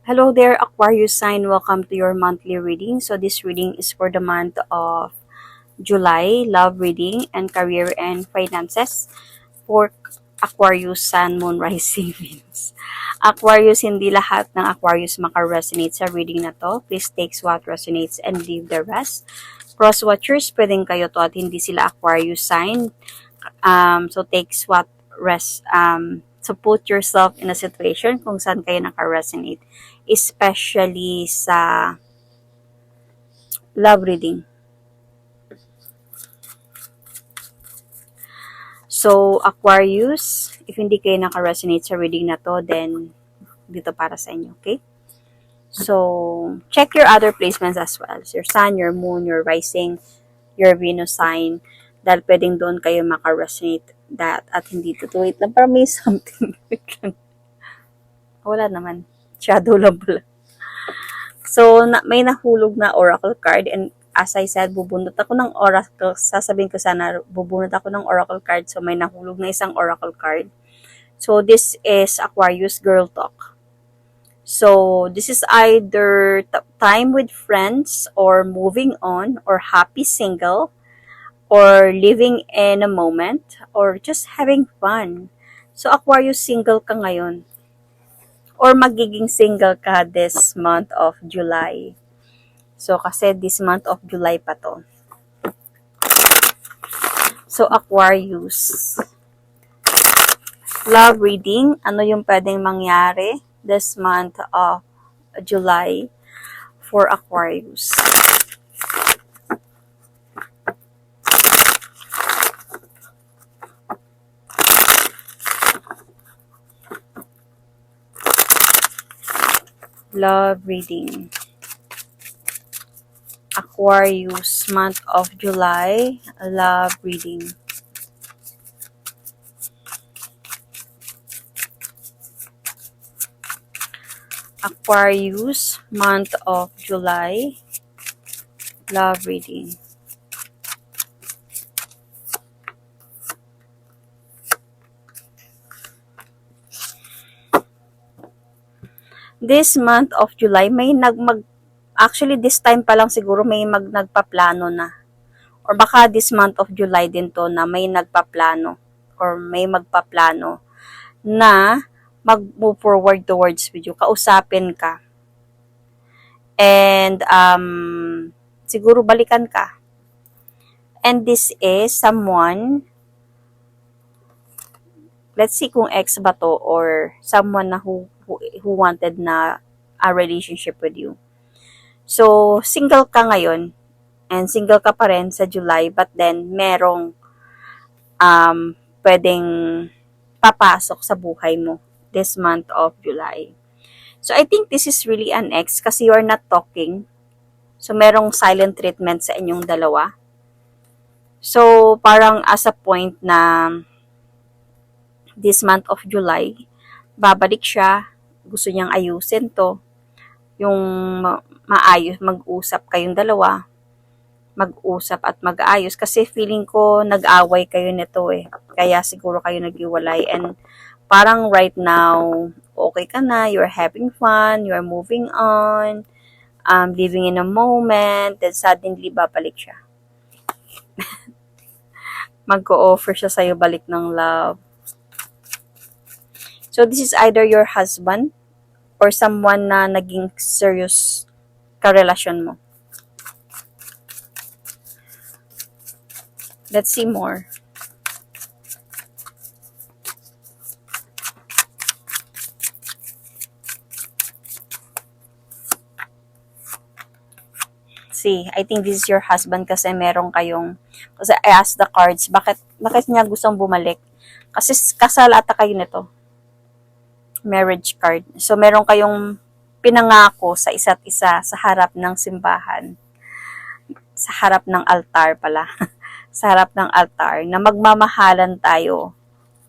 Hello there, Aquarius sign. Welcome to your monthly reading. So this reading is for the month of July, love reading and career and finances for Aquarius Sun, Moon, Rising, Venus. Aquarius, hindi lahat ng Aquarius maka-resonate sa reading na to. Please take what resonates and leave the rest. Cross watchers, pwedeng kayo to at hindi sila Aquarius sign. So takes what so put yourself in a situation kung saan kayo naka-resonate, especially sa love reading. So Aquarius, if hindi kayo naka-resonate sa reading na to, then dito para sa inyo, okay? So check your other placements as well. So, your sun, your moon, your rising, your Venus sign, dahil pwedeng doon kayo maka-resonate that at hindi to. Wait lang, parang may something. Wala naman. Shadow lang pala. So, may nahulog na oracle card and as I said, bubunot ako ng oracle. Sasabihin ko sana, bubunot ako ng oracle card. So, may nahulog na isang oracle card. So, this is Aquarius Girl Talk. So, this is either time with friends or moving on or happy single or living in a moment, or just having fun. So, Aquarius, single ka ngayon. Or magiging single ka this month of July. So, kasi this month of July pa to. So, Aquarius. Love reading. Ano yung pwedeng mangyari this month of July for Aquarius? Love reading. Aquarius, month of July, love reading. Aquarius, month of July, love reading. This month of July, may actually this time pa lang siguro may nagpaplano na. Or baka this month of July din to na may nagpaplano or may magpaplano na mag-move forward towards with you. Kausapin ka. And siguro balikan ka. And this is someone, let's see kung ex ba to or someone na who wanted na a relationship with you. So, single ka ngayon and single ka pa rin sa July, but then merong pwedeng papasok sa buhay mo this month of July. So, I think this is really an ex kasi you're not talking. So, merong silent treatment sa inyong dalawa. So, parang as a point na this month of July, babalik siya, gusto niyang ayusin to, yung maayos, mag-usap kayong dalawa, mag-usap at mag-ayos, kasi feeling ko nag-away kayo nito eh, kaya siguro kayo nag-iwalay, and parang right now, okay ka na, you're having fun, you're moving on, living in a moment, then suddenly babalik siya. Mag-o-offer siya sa'yo balik ng love. So, this is either your husband or someone na naging serious karelasyon mo. Let's see more. See, I think this is your husband kasi meron kayong, kasi I asked the cards, bakit niya gustong bumalik? Kasi kasal ata kayo nito. Marriage card. So, meron kayong pinangako sa isa't isa sa harap ng simbahan. Sa harap ng altar pala. Sa harap ng altar na magmamahalan tayo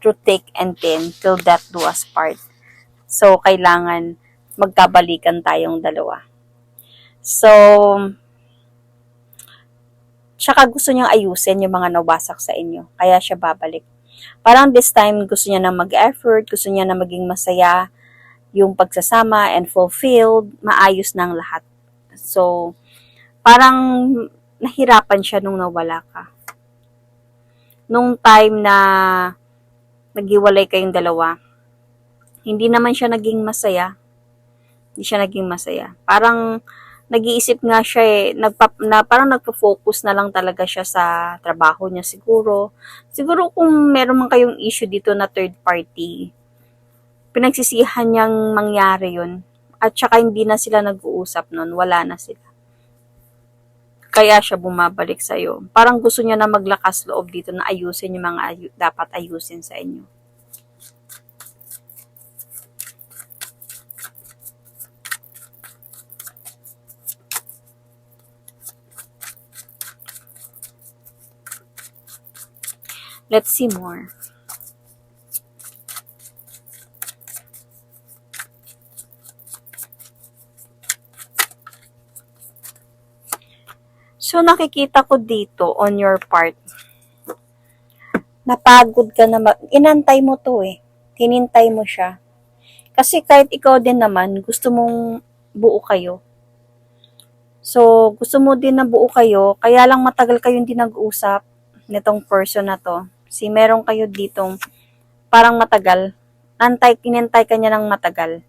through thick and thin till death do us part. So, kailangan magkabalikan tayong dalawa. So, tsaka gusto niyang ayusin yung mga nawasak sa inyo. Kaya siya babalik. Parang this time, gusto niya na mag-effort, gusto niya na maging masaya, yung pagsasama and fulfilled, maayos ng lahat. So, parang nahirapan siya nung nawala ka. Nung time na naghiwalay kayong dalawa, hindi naman siya naging masaya. Hindi siya naging masaya. Parang nag-iisip nga siya parang nagpo-focus na lang talaga siya sa trabaho niya siguro. Siguro kung meron man kayong issue dito na third party, pinagsisihan niyang mangyari yun. At saka hindi na sila nag-uusap nun, wala na sila. Kaya siya bumabalik sa'yo. Parang gusto niya na maglakas loob dito na ayusin yung mga dapat ayusin sa inyo. Let's see more. So, nakikita ko dito on your part, napagod ka na inantay mo to Hinintay mo siya. Kasi kahit ikaw din naman, gusto mong buo kayo. So, gusto mo din na buo kayo, kaya lang matagal kayo hindi nag-usap nitong person na to. Si meron kayo ditong parang matagal. Kinintay ka niya ng matagal.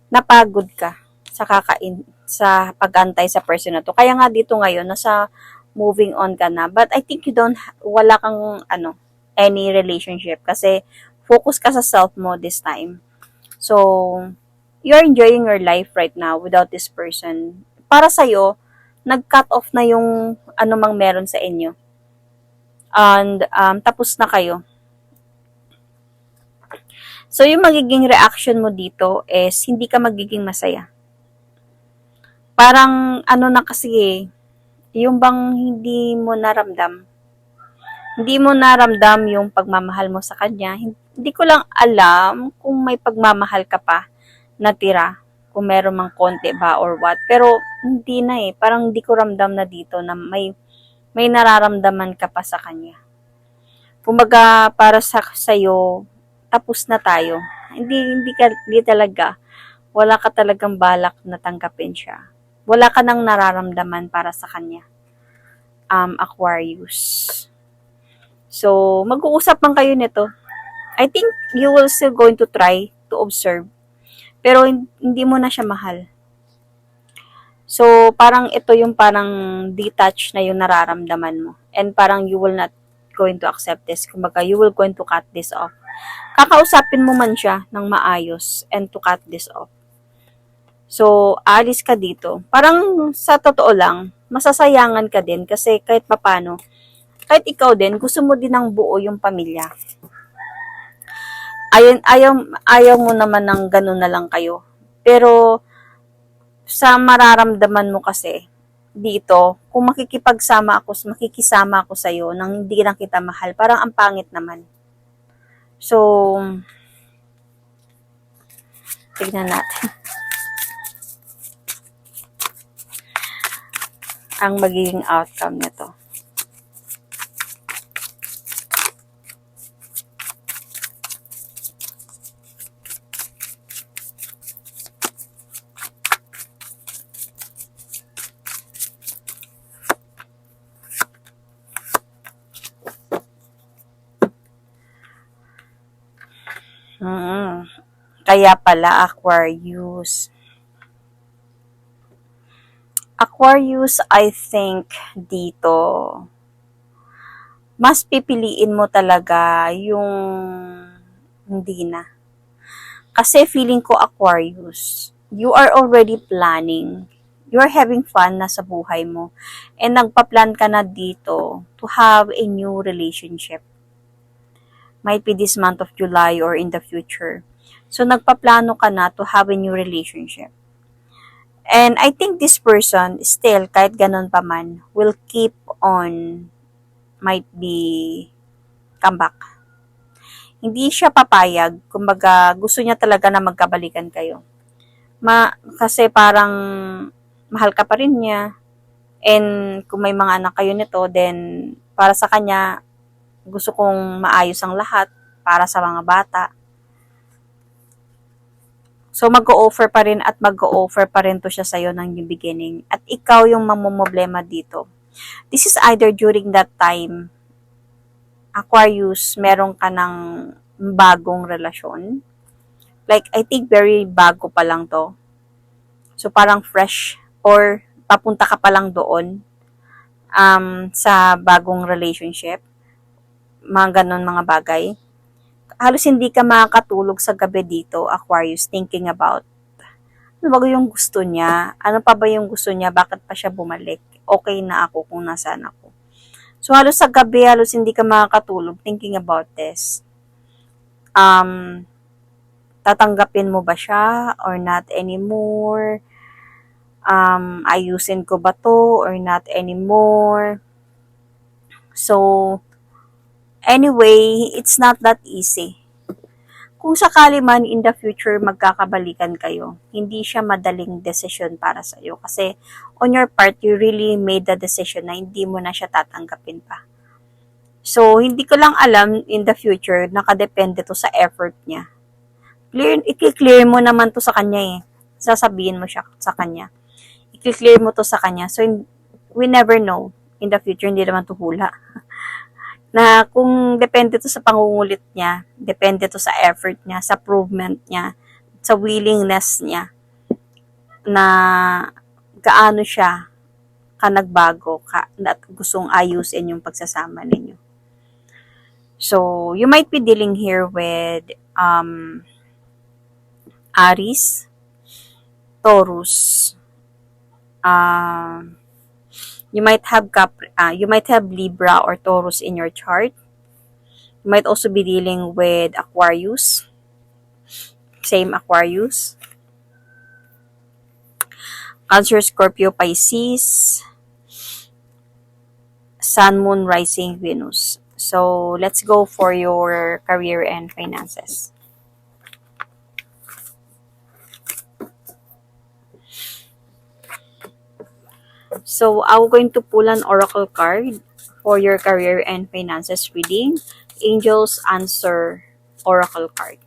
Napagod ka sa pag-antay sa person na to. Kaya nga dito ngayon, nasa moving on ka na. But I think wala kang any relationship kasi focus ka sa self mo this time. So, you're enjoying your life right now without this person. Para sa'yo, nag-cut off na yung anumang meron sa inyo. And tapos na kayo. So, yung magiging reaction mo dito is hindi ka magiging masaya. Parang na kasi yung bang hindi mo naramdam. Hindi mo naramdam yung pagmamahal mo sa kanya. Hindi ko lang alam kung may pagmamahal ka pa natira. Kung meron mang konti ba or what. Pero hindi na Parang hindi ko ramdam na dito na may nararamdaman ka pa sa kanya. Kumbaga para sa'yo, tapos na tayo. Hindi talaga. Wala ka talagang balak na tanggapin siya. Wala ka nang nararamdaman para sa kanya. Aquarius. So, mag-uusap man kayo nito. I think you will still going to try to observe. Pero hindi mo na siya mahal. So, parang ito yung parang detached na yung nararamdaman mo. And parang you will not going to accept this. Kumbaga, you will going to cut this off. Kakausapin mo man siya ng maayos and to cut this off. So, alis ka dito. Parang sa totoo lang, masasayangan ka din kasi kahit papano, kahit ikaw din, gusto mo din ng buo yung pamilya. Ayaw mo naman ng ganun na lang kayo. Pero, sa mararamdaman mo kasi, dito, kung makikisama ako sa'yo nang hindi lang kita mahal, parang ang pangit naman. So, tignan natin. Ang magiging outcome nito. Kaya pala Aquarius. Aquarius, I think dito, mas pipiliin mo talaga yung hindi na. Kasi feeling ko Aquarius, you are already planning. You are having fun na sa buhay mo. And nagpa-plan ka na dito to have a new relationship. Might be this month of July or in the future. So, nagpaplano ka na to have a new relationship. And I think this person, still, kahit ganun pa man, will keep on, might be, come back. Hindi siya papayag. Kumbaga, gusto niya talaga na magkabalikan kayo. Kasi parang, mahal ka pa rin niya. And, kung may mga anak kayo nito, then, para sa kanya, gusto kong maayos ang lahat para sa mga bata. So, mag-o-offer pa rin at mag-o-offer pa rin to siya sa'yo ng new beginning. At ikaw yung mamomroblema dito. This is either during that time, Aquarius, meron ka ng bagong relasyon. Like, I think very bago pa lang to. So, parang fresh or papunta ka pa lang doon sa bagong relationship. Mga ganon mga bagay. Halos hindi ka makakatulog sa gabi dito, Aquarius, thinking about ano ba yung gusto niya? Ano pa ba yung gusto niya? Bakit pa siya bumalik? Okay na ako kung nasaan ako. So, halos sa gabi, halos hindi ka makakatulog thinking about this. Tatanggapin mo ba siya or not anymore? Ayusin ko ba to or not anymore? So, anyway, it's not that easy. Kung sakali man in the future magkakabalikan kayo, hindi siya madaling decision para sa iyo kasi on your part, you really made the decision na hindi mo na siya tatanggapin pa. So, hindi ko lang alam in the future, nakadepende to sa effort niya. I-clear mo naman to sa kanya eh. Sasabihin mo siya sa kanya. I-clear mo to sa kanya. So, we never know in the future, hindi naman to hula. Na kung depende to sa pangungulit niya, depende to sa effort niya, sa improvement niya, sa willingness niya, na gaano siya nagbago at gustong ayusin yung pagsasama ninyo. So, you might be dealing here with Aries, Taurus, you might have Libra or Taurus in your chart. You might also be dealing with Aquarius. Same Aquarius. Cancer, Scorpio, Pisces. Sun, Moon, Rising, Venus. So, let's go for your career and finances. So, I'm going to pull an oracle card for your career and finances reading. Angels Answer Oracle card.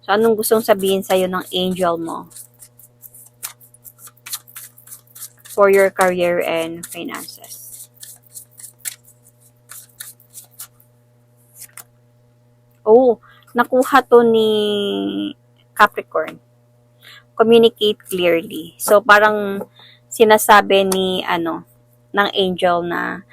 So, anong gustong sabihin sa'yo ng angel mo for your career and finances? Oh, nakuha to ni Capricorn. Communicate clearly. So, parang sinasabi ng angel na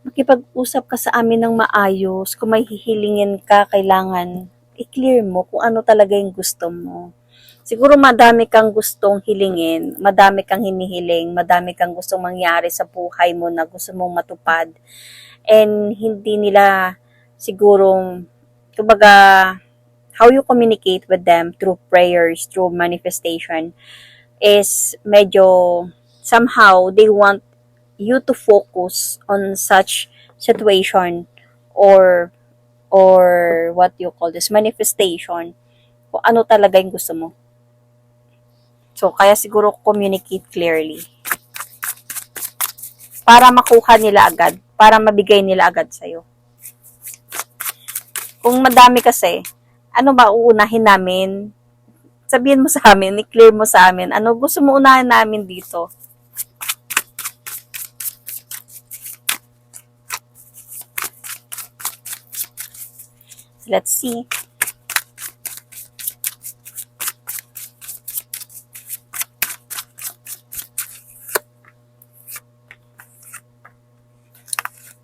makipag-usap ka sa amin ng maayos. Kung may hihilingin ka, kailangan i-clear mo kung ano talaga yung gusto mo. Siguro madami kang gustong hilingin, madami kang hinihiling, madami kang gustong mangyari sa buhay mo na gusto mong matupad. And hindi nila siguro, kumbaga, how you communicate with them through prayers, through manifestation, is medyo somehow they want you to focus on such situation or what you call this, manifestation, kung ano talaga yung gusto mo. So, kaya siguro communicate clearly para makuha nila agad, para mabigay nila agad sa'yo. Kung madami kasi, ano ba uunahin namin? Sabihin mo sa amin, i-clear mo sa amin, ano gusto mo unahin namin dito? Let's see.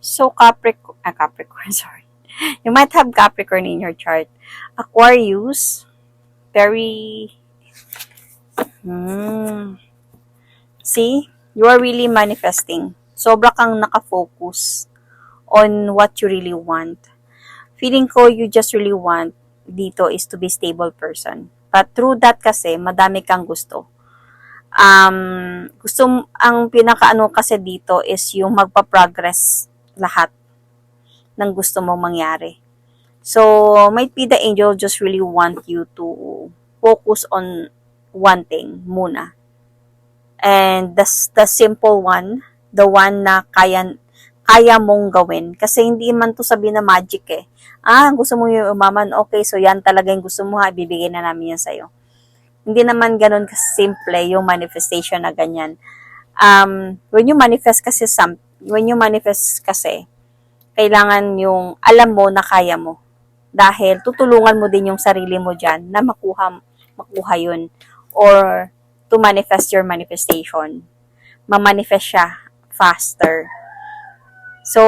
So, Capricorn, sorry. You might have Capricorn in your chart. Aquarius, very, see, you are really manifesting. Sobra kang nakafocus on what you really want. Feeling ko you just really want dito is to be stable person. But through that kasi, madami kang gusto. Ang pinakaano kasi dito is yung magpa-progress lahat ng gusto mong mangyari. So, might be the angel just really want you to focus on one thing muna. And the simple one, the one na kaya mong gawin. Kasi hindi man to sabi na magic eh. Gusto mo yung umaman, okay, so yan talaga yung gusto mo ha, bibigay na namin yan sa'yo. Hindi naman ganun simple yung manifestation na ganyan. When you manifest kasi kailangan yung alam mo na kaya mo. Dahil tutulungan mo din yung sarili mo dyan na makuha yun. Or to manifest your manifestation. Ma-manifest siya faster. So,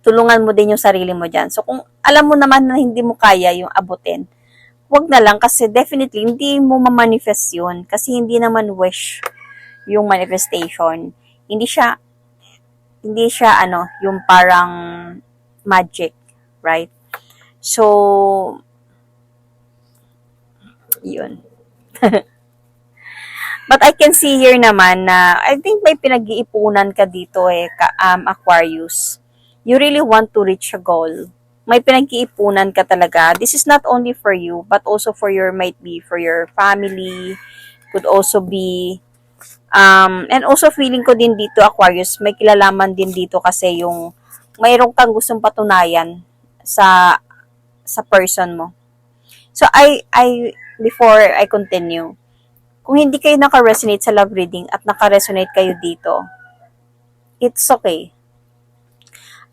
tulungan mo din yung sarili mo dyan. So, kung alam mo naman na hindi mo kaya yung abutin, wag na lang kasi definitely hindi mo ma-manifest yun. Kasi hindi naman wish yung manifestation. Hindi siya yung parang magic, right? So, yun. But I can see here naman na I think may pinag-iipunan ka dito Aquarius. You really want to reach a goal. May pinag-iipunan ka talaga. This is not only for you, but also might be for your family. Could also be, and also feeling ko din dito, Aquarius, may kilalaman din dito kasi yung mayroon kang gustong patunayan sa person mo. So, before I continue, kung hindi kayo naka-resonate sa love reading at naka-resonate kayo dito, it's okay.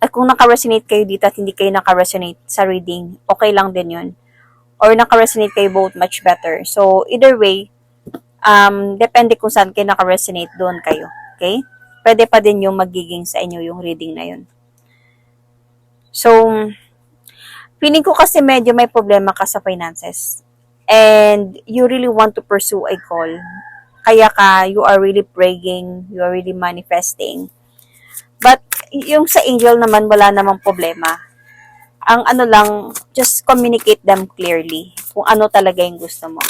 At kung naka-resonate kayo dito at hindi kayo naka-resonate sa reading, okay lang din yun. Or naka-resonate kayo both, much better. So, either way, depende kung saan kayo naka-resonate, doon kayo. Okay? Pwede pa din yung magiging sa inyo yung reading na yun. So, feeling ko kasi medyo may problema ka sa finances. And you really want to pursue a goal. Kaya you are really praying, you are really manifesting. But, yung sa angel naman, wala namang problema. Ang ano lang, just communicate them clearly kung ano talaga yung gusto mo.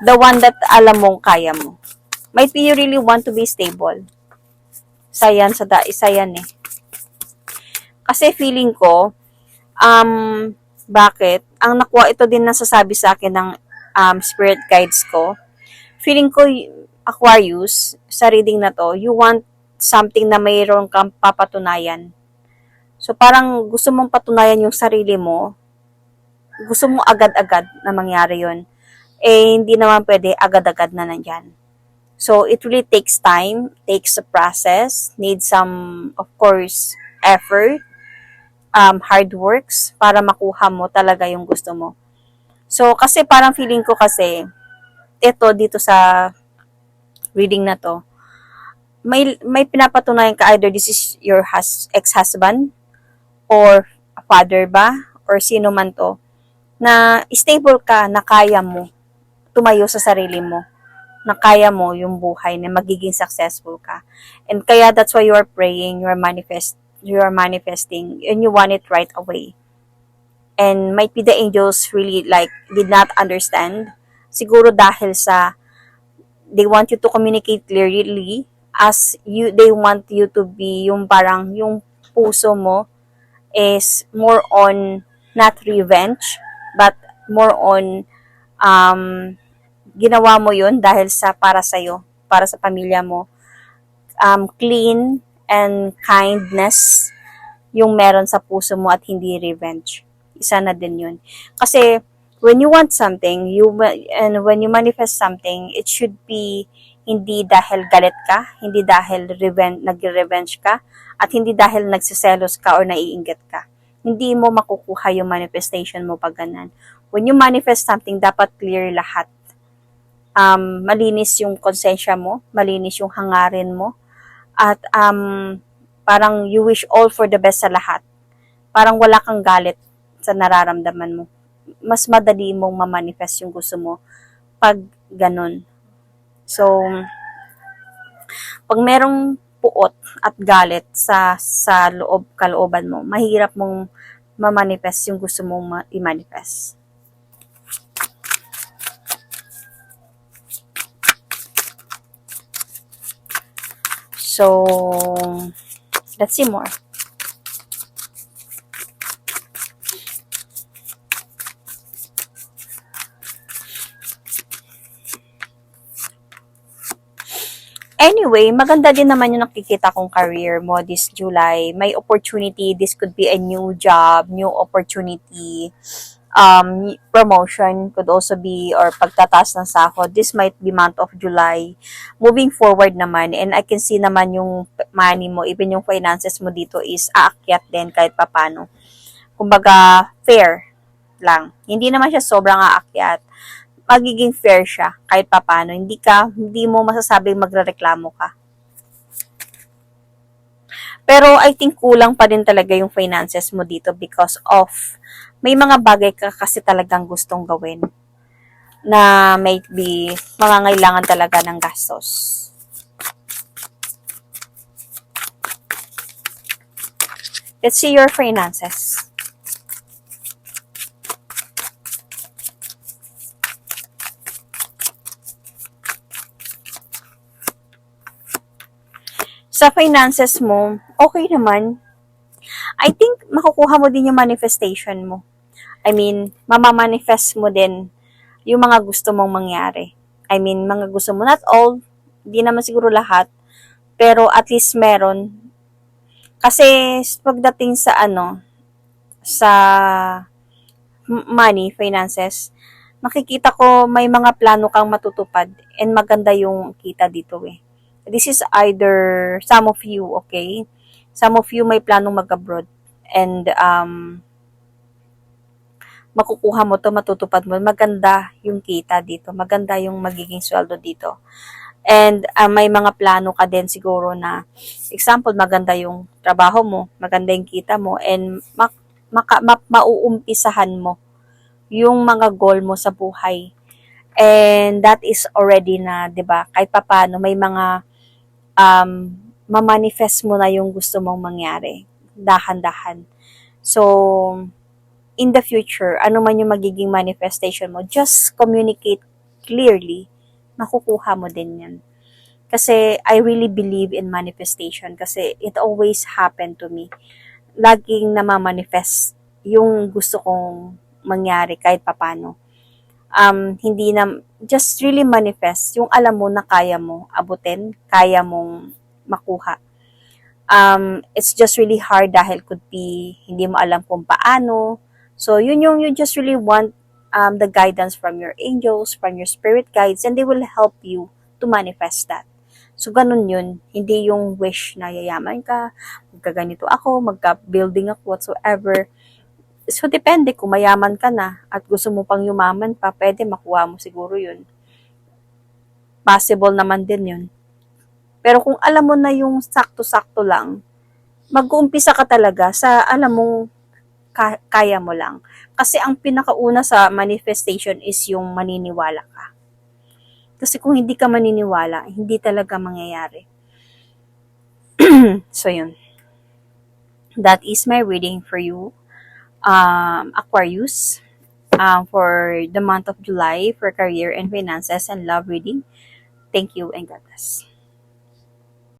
The one that alam mong kaya mo. Might be you really want to be stable. Isa yan eh. Kasi feeling ko, bakit? Ang nakuha ito din nasasabi sa akin ng spirit guides ko. Feeling ko, Aquarius, sa reading na to, you want something na mayroon kang papatunayan. So, parang gusto mong patunayan yung sarili mo. Gusto mo agad-agad na mangyari yun. Hindi naman pwede agad-agad na nandyan. So, it really takes time, takes a process, needs some, of course, effort, hard works para makuha mo talaga yung gusto mo. So, kasi parang feeling ko kasi, dito sa reading na to, may pinapatunayan ka, either this is your ex-husband, or a father ba, or sino man to, na stable ka, na kaya mo tumayo sa sarili mo, na kaya mo yung buhay, na magiging successful ka. And kaya that's why you are praying, you are manifesting, and you want it right away. And might be the angels really did not understand. Siguro dahil they want you to communicate clearly they want you to be yung parang yung puso mo is more on not revenge, but more on ginawa mo yun dahil para sa'yo, para sa pamilya mo. Clean and kindness yung meron sa puso mo at hindi revenge. Isa na din yun. Kasi when you want something, and when you manifest something, it should be hindi dahil galit ka, hindi dahil nag-revenge ka, at hindi dahil nagsiselos ka or naiinggit ka. Hindi mo makukuha yung manifestation mo pag ganun. When you manifest something, dapat clear lahat. Malinis yung konsensya mo, malinis yung hangarin mo, at parang you wish all for the best sa lahat. Parang wala kang galit sa nararamdaman mo. Mas madali mong ma-manifest yung gusto mo pag ganun. So, pag merong puot at galit sa kalooban mo, mahirap mong ma-manifest yung gusto mong i-manifest. So, let's see more. Anyway, maganda din naman yung nakikita kong career mo this July. May opportunity. This could be a new job, new opportunity. Promotion could also be, or pagtataas ng sahod. This might be month of July. Moving forward naman, and I can see naman yung money mo, even yung finances mo dito is aakyat din kahit papano. Kumbaga, fair lang. Hindi naman siya sobrang aakyat. Magiging fair siya kahit papano. Hindi mo masasabing magrereklamo ka. Pero I think kulang pa din talaga yung finances mo dito because of may mga bagay ka kasi talagang gustong gawin na maybe mangangailangan talaga ng gastos. Let's see your finances. Sa finances mo, okay naman. I think makukuha mo din yung manifestation mo. I mean, mamamanifest mo din yung mga gusto mong mangyari. I mean, mga gusto mo, not all, di naman siguro lahat, pero at least meron. Kasi pagdating sa sa money, finances, nakikita ko may mga plano kang matutupad and maganda yung kita dito eh. This is either some of you, okay? Some of you may planong mag-abroad and makukuha mo to, matutupad mo. Maganda yung kita dito. Maganda yung magiging sweldo dito. And may mga plano ka din siguro na, example, maganda yung trabaho mo, maganda yung kita mo, and mauumpisahan mo yung mga goal mo sa buhay. And that is already na, 'di ba? Kahit papaano may mga mamanifest mo na yung gusto mong mangyari. Dahan-dahan. So, in the future, ano man yung magiging manifestation mo, just communicate clearly, makukuha mo din yan. Kasi I really believe in manifestation kasi it always happened to me. Laging namamanifest yung gusto kong mangyari kahit papano. Hindi na, just really manifest yung alam mo na kaya mo abutin, kaya mong makuha. It's just really hard dahil could be hindi mo alam kung paano. So, you just really want the guidance from your angels, from your spirit guides, and they will help you to manifest that. So, ganun yun. Hindi yung wish na yayaman ka, magkaganito ako, magka-building ako, whatsoever. So, depende kung mayaman ka na at gusto mo pang yumaman pa, pwede makuha mo siguro yun. Possible naman din yun. Pero kung alam mo na yung sakto-sakto lang, mag-uumpisa ka talaga sa alam mong kaya mo lang. Kasi ang pinakauna sa manifestation is yung maniniwala ka. Kasi kung hindi ka maniniwala, hindi talaga mangyayari. So, yun. That is my reading for you. Aquarius, for the month of July for career and finances and love reading. Thank you and God bless.